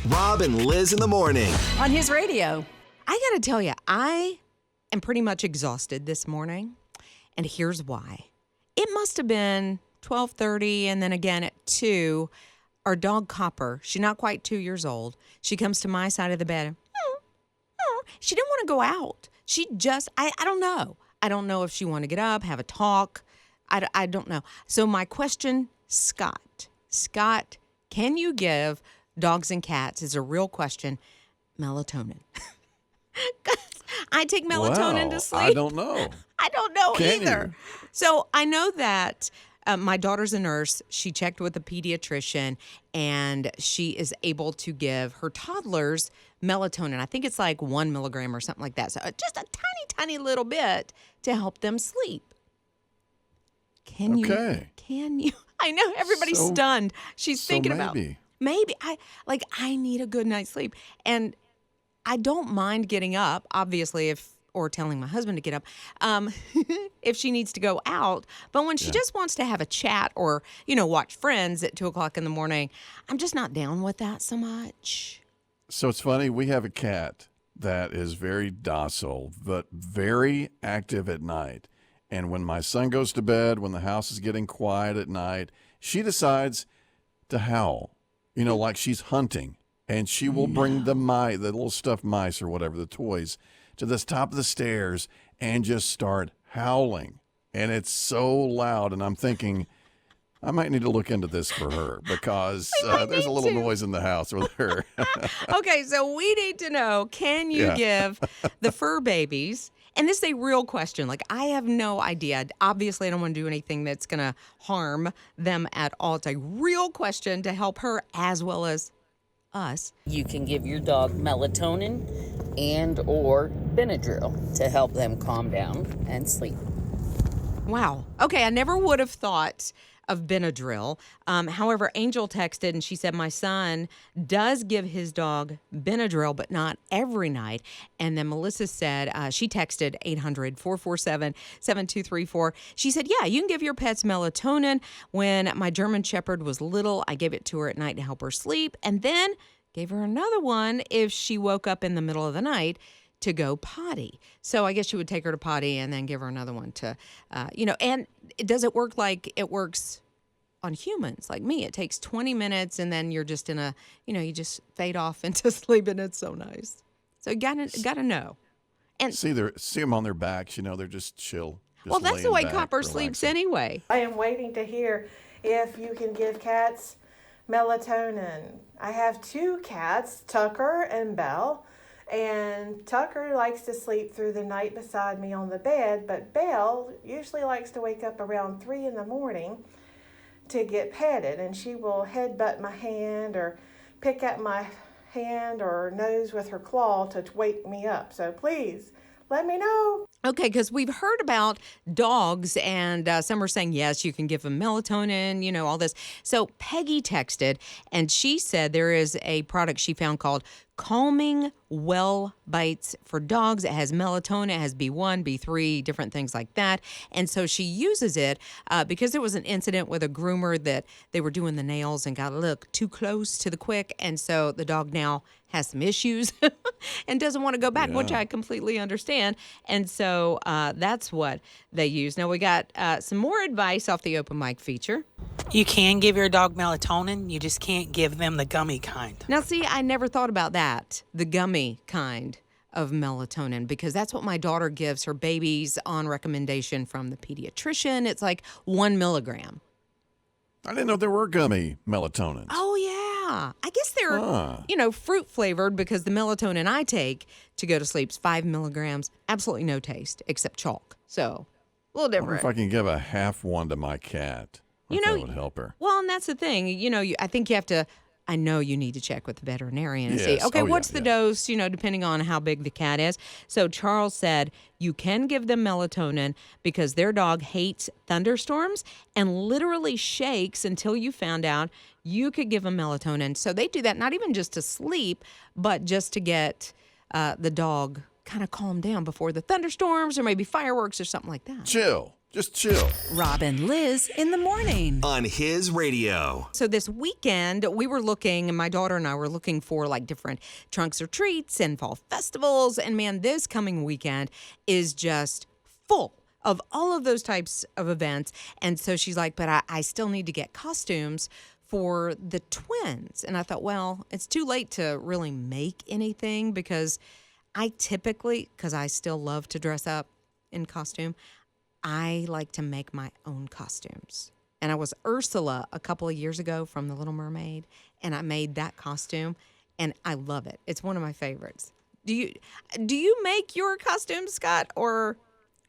Rob and Lizz in the morning. On his radio. I got to tell you, I am pretty much exhausted this morning, and here's why. It must have been 12:30, and then again at 2, our dog Copper, she's not quite 2 years old, she comes to my side of the bed. She didn't want to go out. She just, I don't know. I don't know if she wanted to get up, have a talk. I don't know. So my question, Scott, can you give dogs and cats, is a real question, melatonin? I take melatonin to sleep. I don't know. I don't know Can either. you? So I know that my daughter's a nurse. She checked with a pediatrician, and she is able to give her toddlers melatonin. I think it's like 1 milligram or something like that. So just a tiny, tiny little bit to help them sleep. Can you? I know everybody's stunned. She's thinking about maybe I need a good night's sleep, and I don't mind getting up, obviously, or telling my husband to get up, if she needs to go out. But when she just wants to have a chat or, watch Friends at 2:00 in the morning, I'm just not down with that so much. So it's funny. We have a cat that is very docile, but very active at night. And when my son goes to bed, when the house is getting quiet at night, she decides to howl, like she's hunting. And she will bring the little stuffed mice or whatever, the toys, to the top of the stairs and just start howling. And it's so loud. And I'm thinking, I might need to look into this for her because there's a little noise in the house with her. Okay, so we need to know, can you give the fur babies, and this is a real question, I have no idea. Obviously, I don't want to do anything that's going to harm them at all. It's a real question to help her as well as us. You can give your dog melatonin and or Benadryl to help them calm down and sleep. Wow. Okay, I never would have thought of Benadryl. However, Angel texted and she said, my son does give his dog Benadryl, but not every night. And then Melissa said, she texted 800-447-7234. She said, yeah, you can give your pets melatonin. When my German Shepherd was little, I gave it to her at night to help her sleep, and then gave her another one if she woke up in the middle of the night to go potty. So I guess you would take her to potty and then give her another one to, and does it work like it works on humans like me? It takes 20 minutes and then you're just in you just fade off into sleep, and it's so nice. So you gotta know. And see them on their backs, they're just chill. Well, that's the way Copper sleeps anyway. I am waiting to hear if you can give cats melatonin. I have 2 cats, Tucker and Belle. And Tucker likes to sleep through the night beside me on the bed, but Belle usually likes to wake up around 3 in the morning to get petted, and she will headbutt my hand or pick at my hand or nose with her claw to wake me up. So please let me know. Okay, because we've heard about dogs, and some are saying, yes, you can give them melatonin, all this. So Peggy texted, and she said there is a product she found called Calming Well Bites for dogs. It has melatonin, it has B1, B3, different things like that. And so she uses it because there was an incident with a groomer that they were doing the nails and got a little too close to the quick. And so the dog now has some issues and doesn't want to go back, which I completely understand. And so that's what they use. Now we got some more advice off the open mic feature. You can give your dog melatonin. You just can't give them the gummy kind. Now, see, I never thought about that, the gummy kind of melatonin, because that's what my daughter gives her babies on recommendation from the pediatrician. It's like 1 milligram. I didn't know there were gummy melatonins. Oh, yeah. I guess they're, fruit flavored, because the melatonin I take to go to sleep is 5 milligrams. Absolutely no taste except chalk. So a little different. I wonder if I can give a half one to my cat. That would help her. Well, and that's the thing. I think you have to, I know you need to check with the veterinarian and see, okay, what's the dose, depending on how big the cat is. So Charles said you can give them melatonin because their dog hates thunderstorms and literally shakes until you found out you could give them melatonin. So they do that not even just to sleep, but just to get the dog kind of calmed down before the thunderstorms or maybe fireworks or something like that. Chill. Just chill. Rob and Lizz in the morning. On His Radio. So this weekend, we were looking, and my daughter and I were looking for like different trunks or treats and fall festivals. And man, this coming weekend is just full of all of those types of events. And so she's like, but I still need to get costumes for the twins. And I thought, well, it's too late to really make anything because I typically, because I still love to dress up in costume, I like to make my own costumes. And I was Ursula a couple of years ago from The Little Mermaid, and I made that costume, and I love it. It's one of my favorites. Do you make your costumes, Scott, or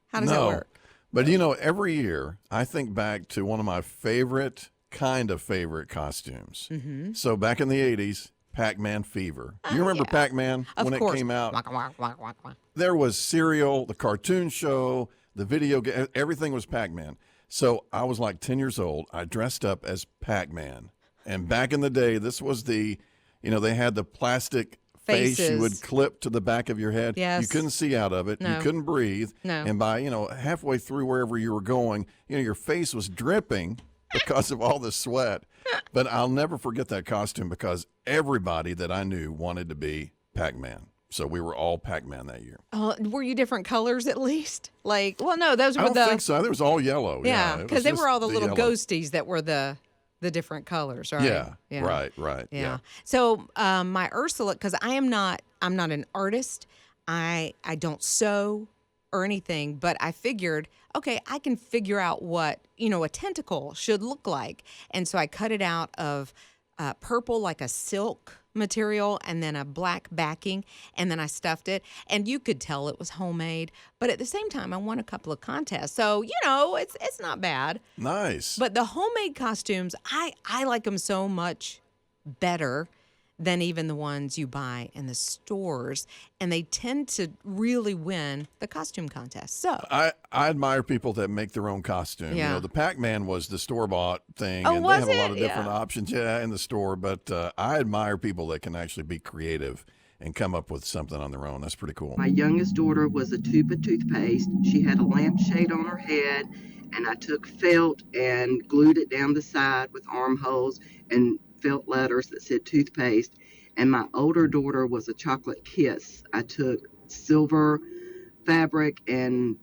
how does that work? But every year I think back to one of my favorite costumes. Mm-hmm. So back in the 80s, Pac-Man fever. You remember Pac-Man when it came out? There was cereal, the cartoon show, the video game, everything was Pac-Man. So I was like 10 years old. I dressed up as Pac-Man. And back in the day, this was they had the plastic face you would clip to the back of your head. Yes. You couldn't see out of it. No. You couldn't breathe. No. And by, halfway through wherever you were going, your face was dripping because of all the sweat. But I'll never forget that costume because everybody that I knew wanted to be Pac-Man. So we were all Pac-Man that year. Were you different colors at least? No, those were I don't think so. It was all yellow. Yeah, because they were all the little yellow ghosties that were the different colors, right? Yeah. Right. Yeah. So my Ursula, because I'm not an artist. I don't sew or anything, but I figured, okay, I can figure out what a tentacle should look like, and so I cut it out of purple, like a silk material, and then a black backing, and then I stuffed it, and you could tell it was homemade, but at the same time I won a couple of contests, so it's not bad. Nice. But the homemade costumes, I like them so much better than even the ones you buy in the stores, and they tend to really win the costume contest. So I admire people that make their own costume. Yeah. The Pac-Man was the store-bought thing, Oh, and was they have a lot it? of different Yeah. options in the store, but I admire people that can actually be creative and come up with something on their own. That's pretty cool. My youngest daughter was a tube of toothpaste. She had a lampshade on her head, and I took felt and glued it down the side with armholes and felt letters that said toothpaste. And my older daughter was a chocolate kiss. I took silver fabric and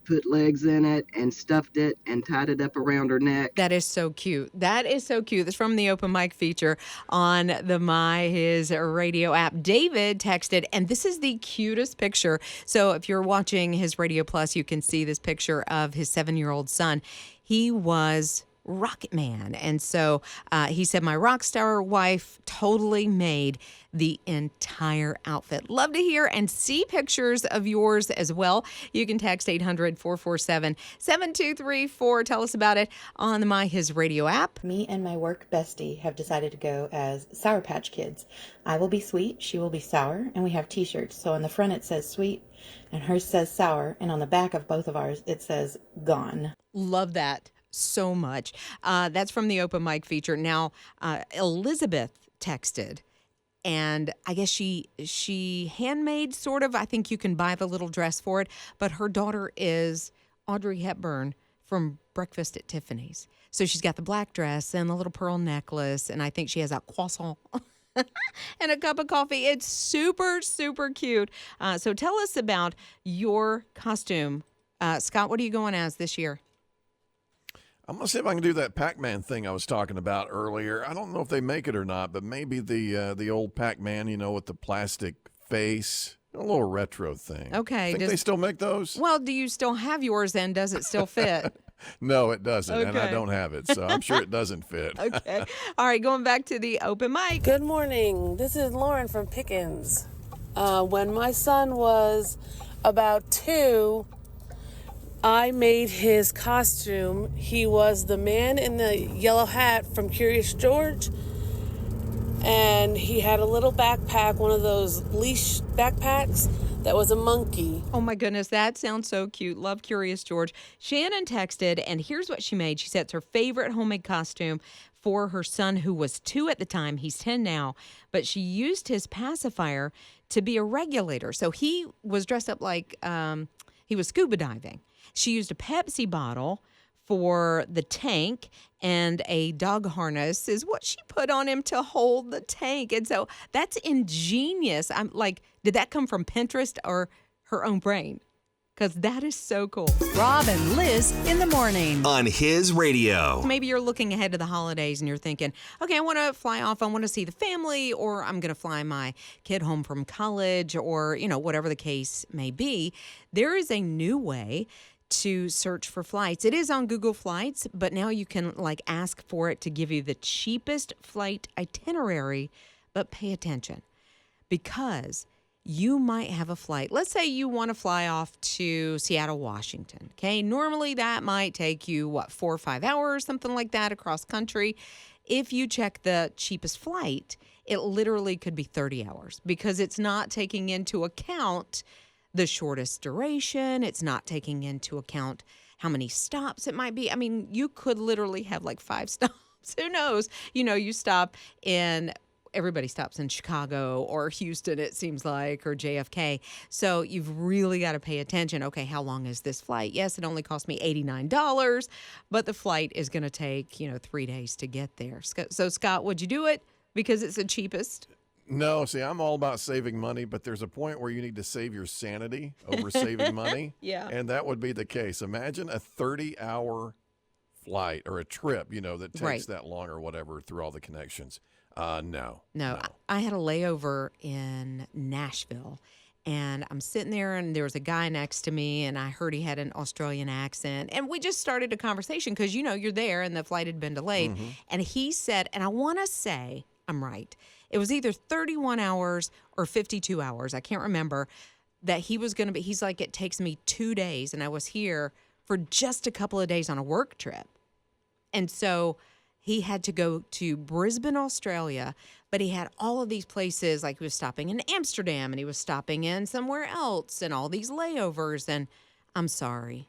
put legs in it and stuffed it and tied it up around her neck. that is so cute. That is so cute. That's from the open mic feature on the My His Radio app. David texted, and this is the cutest picture. So if you're watching His Radio Plus, you can see this picture of his 7-year-old son. He was Rocket Man. And so he said, my rock star wife totally made the entire outfit. Love to hear and see pictures of yours as well. You can text 800-447-7234. Tell us about it on the My His Radio app. Me and my work bestie have decided to go as Sour Patch Kids. I will be sweet, she will be sour, and we have t-shirts. So on the front it says sweet, and hers says sour, and on the back of both of ours it says gone. Love that so much. That's from the open mic feature. Now, Elizabeth texted, and I guess she handmade sort of. I think you can buy the little dress for it, but her daughter is Audrey Hepburn from Breakfast at Tiffany's. So she's got the black dress and the little pearl necklace, and I think she has a croissant and a cup of coffee. It's super, super cute. So tell us about your costume. Scott, what are you going as this year? I'm going to see if I can do that Pac-Man thing I was talking about earlier. I don't know if they make it or not, but maybe the old Pac-Man, with the plastic face, a little retro thing. Okay. Think they still make those? Well, do you still have yours and does it still fit? No, it doesn't, and I Okay. don't have it, so I'm sure it doesn't fit. Okay. All right, going back to the open mic. Good morning. This is Lauren from Pickens. When my son was about 2, I made his costume. He was the man in the yellow hat from Curious George. And he had a little backpack, one of those leash backpacks that was a monkey. Oh my goodness, that sounds so cute. Love Curious George. Shannon texted, and here's what she made. She said it's her favorite homemade costume for her son, who was 2 at the time. He's 10 now, but she used his pacifier to be a regulator. So he was dressed up like he was scuba diving. She used a Pepsi bottle for the tank, and a dog harness is what she put on him to hold the tank. And so that's ingenious. I'm like, did that come from Pinterest or her own brain? Because that is so cool. Rob and Liz in the morning. On His Radio. Maybe you're looking ahead to the holidays and you're thinking, okay, I want to fly off. I want to see the family, or I'm going to fly my kid home from college, or, whatever the case may be. There is a new way to search for flights. It is on Google Flights, but now you can ask for it to give you the cheapest flight itinerary. But pay attention, because you might have a flight. Let's say you want to fly off to Seattle, Washington. Okay. Normally that might take you, 4 or 5 hours, something like that, across country. If you check the cheapest flight, it literally could be 30 hours, because it's not taking into account the shortest duration. It's not taking into account how many stops it might be. I mean, you could literally have 5 stops. Who knows? You stop in, everybody stops in Chicago or Houston, it seems like, or JFK. So you've really got to pay attention. Okay, how long is this flight? Yes, it only cost me $89, but the flight is going to take, 3 days to get there. So, Scott, would you do it because it's the cheapest? No, see, I'm all about saving money, but there's a point where you need to save your sanity over saving money. Yeah. And that would be the case. Imagine a 30-hour flight or a trip, that takes Right. that long or whatever through all the connections. No. I had a layover in Nashville, and I'm sitting there, and there was a guy next to me, and I heard he had an Australian accent, and we just started a conversation because, you're there, and the flight had been delayed. Mm-hmm. And he said, and I want to say I'm right, it was either 31 hours or 52 hours, I can't remember, that he was going to be, he's like, it takes me 2 days, and I was here for just a couple of days on a work trip. And so he had to go to Brisbane, Australia, but he had all of these places, like he was stopping in Amsterdam, and he was stopping in somewhere else, and all these layovers. And I'm sorry,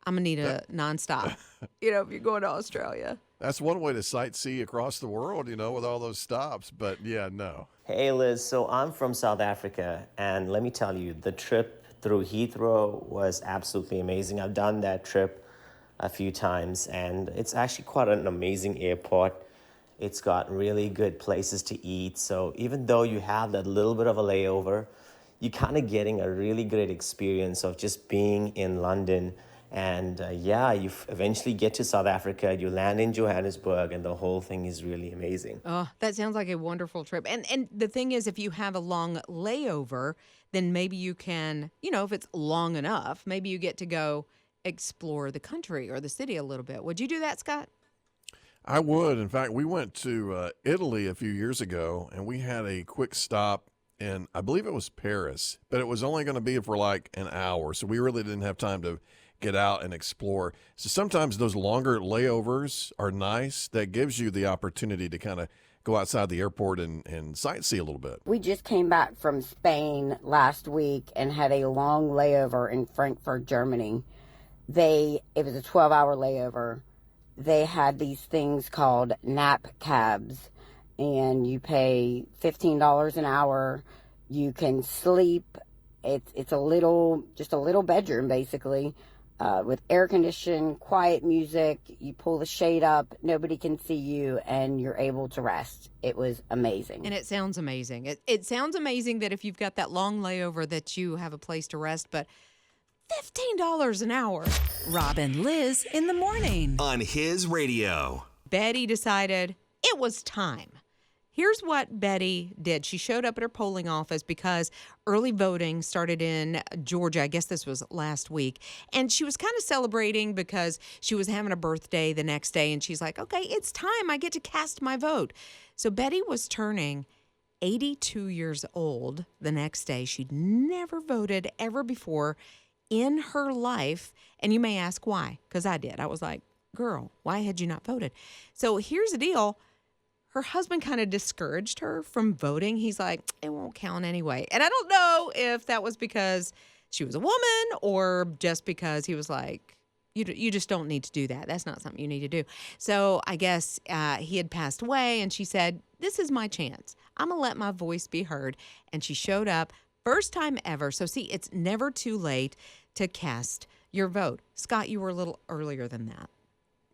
I'm going to need a nonstop, if you're going to Australia. That's one way to sightsee across the world, with all those stops. But yeah, no. Hey, Liz. So I'm from South Africa, and let me tell you, the trip through Heathrow was absolutely amazing. I've done that trip a few times, and it's actually quite an amazing airport. It's got really good places to eat. So even though you have that little bit of a layover, you're kind of getting a really great experience of just being in London. And you eventually get to South Africa, you land in Johannesburg, and the whole thing is really amazing. Oh, that sounds like a wonderful trip. And the thing is, if you have a long layover, then maybe you can, if it's long enough, maybe you get to go explore the country or the city a little bit. Would you do that, Scott? I would. In fact, we went to Italy a few years ago, and we had a quick stop in, I believe it was Paris, but it was only going to be for an hour. So we really didn't have time to get out and explore. So sometimes those longer layovers are nice. That gives you the opportunity to kind of go outside the airport and sightsee a little bit. We just came back from Spain last week and had a long layover in Frankfurt, Germany. It was a 12-hour layover. They had these things called nap cabs, and you pay $15 an hour. You can sleep. It's just a little bedroom, basically. With air conditioning, quiet music, you pull the shade up, nobody can see you, and you're able to rest. It was amazing. And it sounds amazing. It sounds amazing that if you've got that long layover that you have a place to rest, but $15 an hour. Rob and Liz in the morning. On His Radio. Betty decided it was time. Here's what Betty did. She showed up at her polling office because early voting started in Georgia. I guess this was last week. And she was kind of celebrating because she was having a birthday the next day. And she's like, okay, it's time. I get to cast my vote. So Betty was turning 82 years old the next day. She'd never voted ever before in her life. And you may ask why, because I did. I was like, girl, why had you not voted? So here's the deal. Her husband kind of discouraged her from voting. He's like, it won't count anyway. And I don't know if that was because she was a woman or just because he was like, you just don't need to do that. That's not something you need to do. So I guess he had passed away, and she said, this is my chance. I'm going to let my voice be heard. And she showed up, first time ever. So see, it's never too late to cast your vote. Scott, you were a little earlier than that.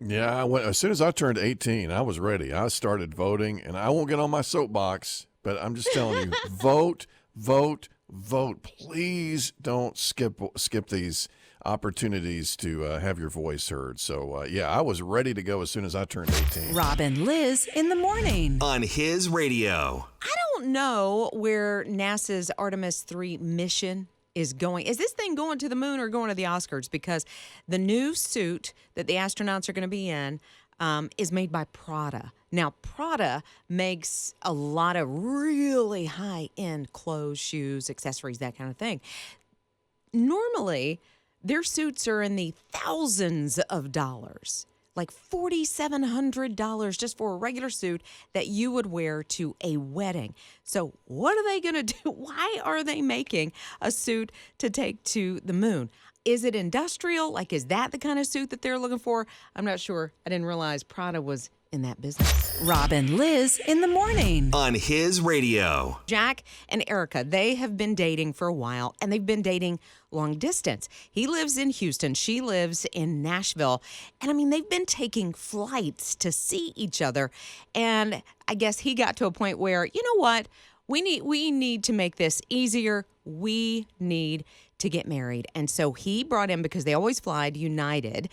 Yeah, as soon as I turned 18, I was ready. I started voting, and I won't get on my soapbox, but I'm just telling you, vote, vote, vote. Please don't skip these opportunities to have your voice heard. So, yeah, I was ready to go as soon as I turned 18. Rob and Lizz in the morning. On His Radio. I don't know where NASA's Artemis 3 mission is going. Is this thing going to the moon or going to the Oscars? Because the new suit that the astronauts are going to be in is made by Prada. Now, Prada makes a lot of really high-end clothes, shoes, accessories, that kind of thing. Normally, their suits are in the thousands of dollars, like $4,700 just for a regular suit that you would wear to a wedding. So what are they going to do? Why are they making a suit to take to the moon? Is it industrial? Like, is that the kind of suit that they're looking for? I'm not sure. I didn't realize Prada was in that business. Rob and Lizz in the morning. On His Radio. Jack and Erica, they have been dating for a while, and they've been dating long distance. He lives in Houston. She lives in Nashville. And I mean, they've been taking flights to see each other. And I guess he got to a point where, you know what? We need to make this easier. We need to get married. And so he brought in, because they always fly United,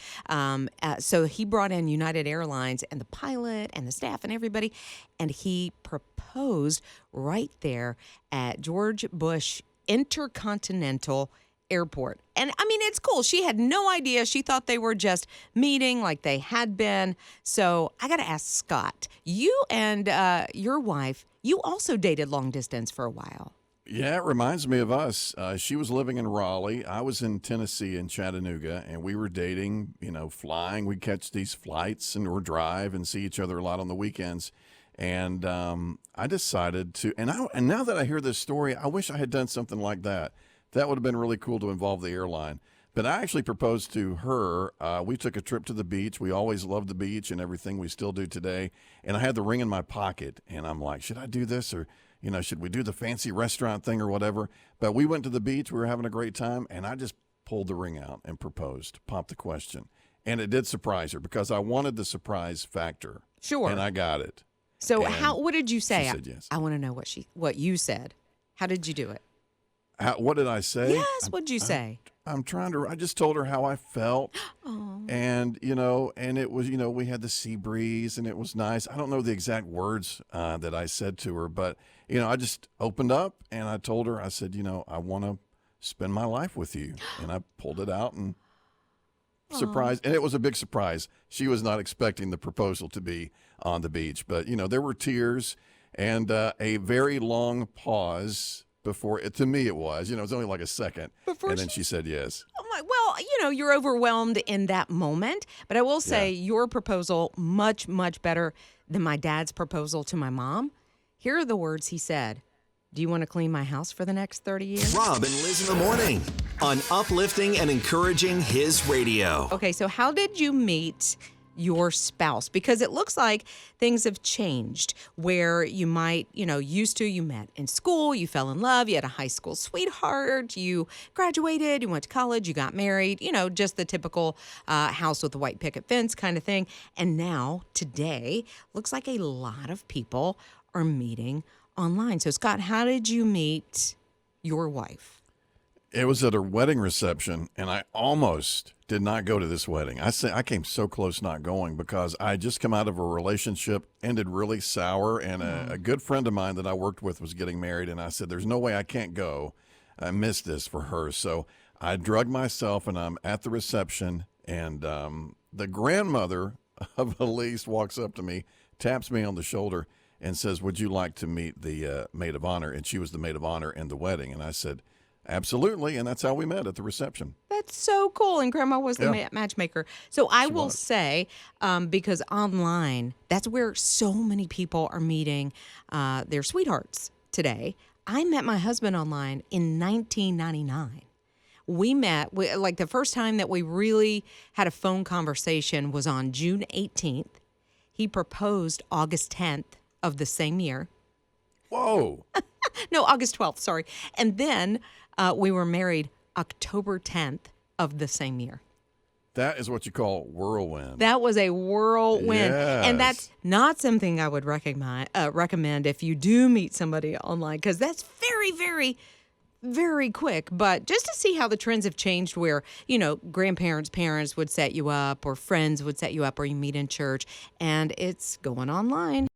so he brought in United Airlines and the pilot and the staff and everybody, and he proposed right there at George Bush Intercontinental Airport. And I mean, it's cool. She had no idea. She thought they were just meeting like they had been. So I got to ask Scott, you and your wife, you also dated long distance for a while. Yeah, it reminds me of us. She was living in Raleigh. I was in Tennessee in Chattanooga, and we were dating, flying. We'd catch these flights or drive and see each other a lot on the weekends. And I decided to, and now that I hear this story, I wish I had done something like that. That would have been really cool to involve the airline. But I actually proposed to her. We took a trip to the beach. We always loved the beach and everything. We still do today. And I had the ring in my pocket, and I'm like, should I do this, or should we do the fancy restaurant thing or whatever? But we went to the beach. We were having a great time, and I just pulled the ring out and proposed, popped the question. And it did surprise her because I wanted the surprise factor. Sure. And I got it. So what did you say? She said yes. I want to know what you said. How did you do it? What did I say? Yes, what did you say? I just told her how I felt. Oh. And, and it was, we had the sea breeze and it was nice. I don't know the exact words that I said to her, but, I just opened up and I told her, I said, I want to spend my life with you. And I pulled it out and surprised. And it was a big surprise. She was not expecting the proposal to be on the beach, but, there were tears and a very long pause. Before to me it was, it was only like a second, and then she said yes. Oh my! Well, you're overwhelmed in that moment, but I will say your proposal much, much better than my dad's proposal to my mom. Here are the words he said: "Do you want to clean my house for the next 30 years?" Rob and Lizz in the morning on uplifting and encouraging His Radio. Okay, so how did you meet your spouse? Because it looks like things have changed where you might, you met in school, you fell in love, you had a high school sweetheart, you graduated, you went to college, you got married, just the typical house with the white picket fence kind of thing. And now, today, looks like a lot of people are meeting online. So, Scott, how did you meet your wife? It was at a wedding reception, and I almost did not go to this wedding. I came so close not going because I had just come out of a relationship, ended really sour, and a good friend of mine that I worked with was getting married, and I said, there's no way I can't go. I missed this for her. So I drugged myself, and I'm at the reception, and the grandmother of Elise walks up to me, taps me on the shoulder, and says, would you like to meet the maid of honor? And she was the maid of honor in the wedding. And I said, absolutely, and that's how we met at the reception. That's so cool, and Grandma was the matchmaker. So I will say, because online, that's where so many people are meeting their sweethearts today. I met my husband online in 1999. We met, like the first time that we really had a phone conversation was on June 18th. He proposed August 10th of the same year. Whoa. No, August 12th, sorry. And then we were married October 10th of the same year. That is what you call whirlwind. That was a whirlwind. Yes. And that's not something I would recommend if you do meet somebody online, because that's very, very, very quick. But just to see how the trends have changed where, grandparents, parents would set you up, or friends would set you up, or you meet in church, and it's going online.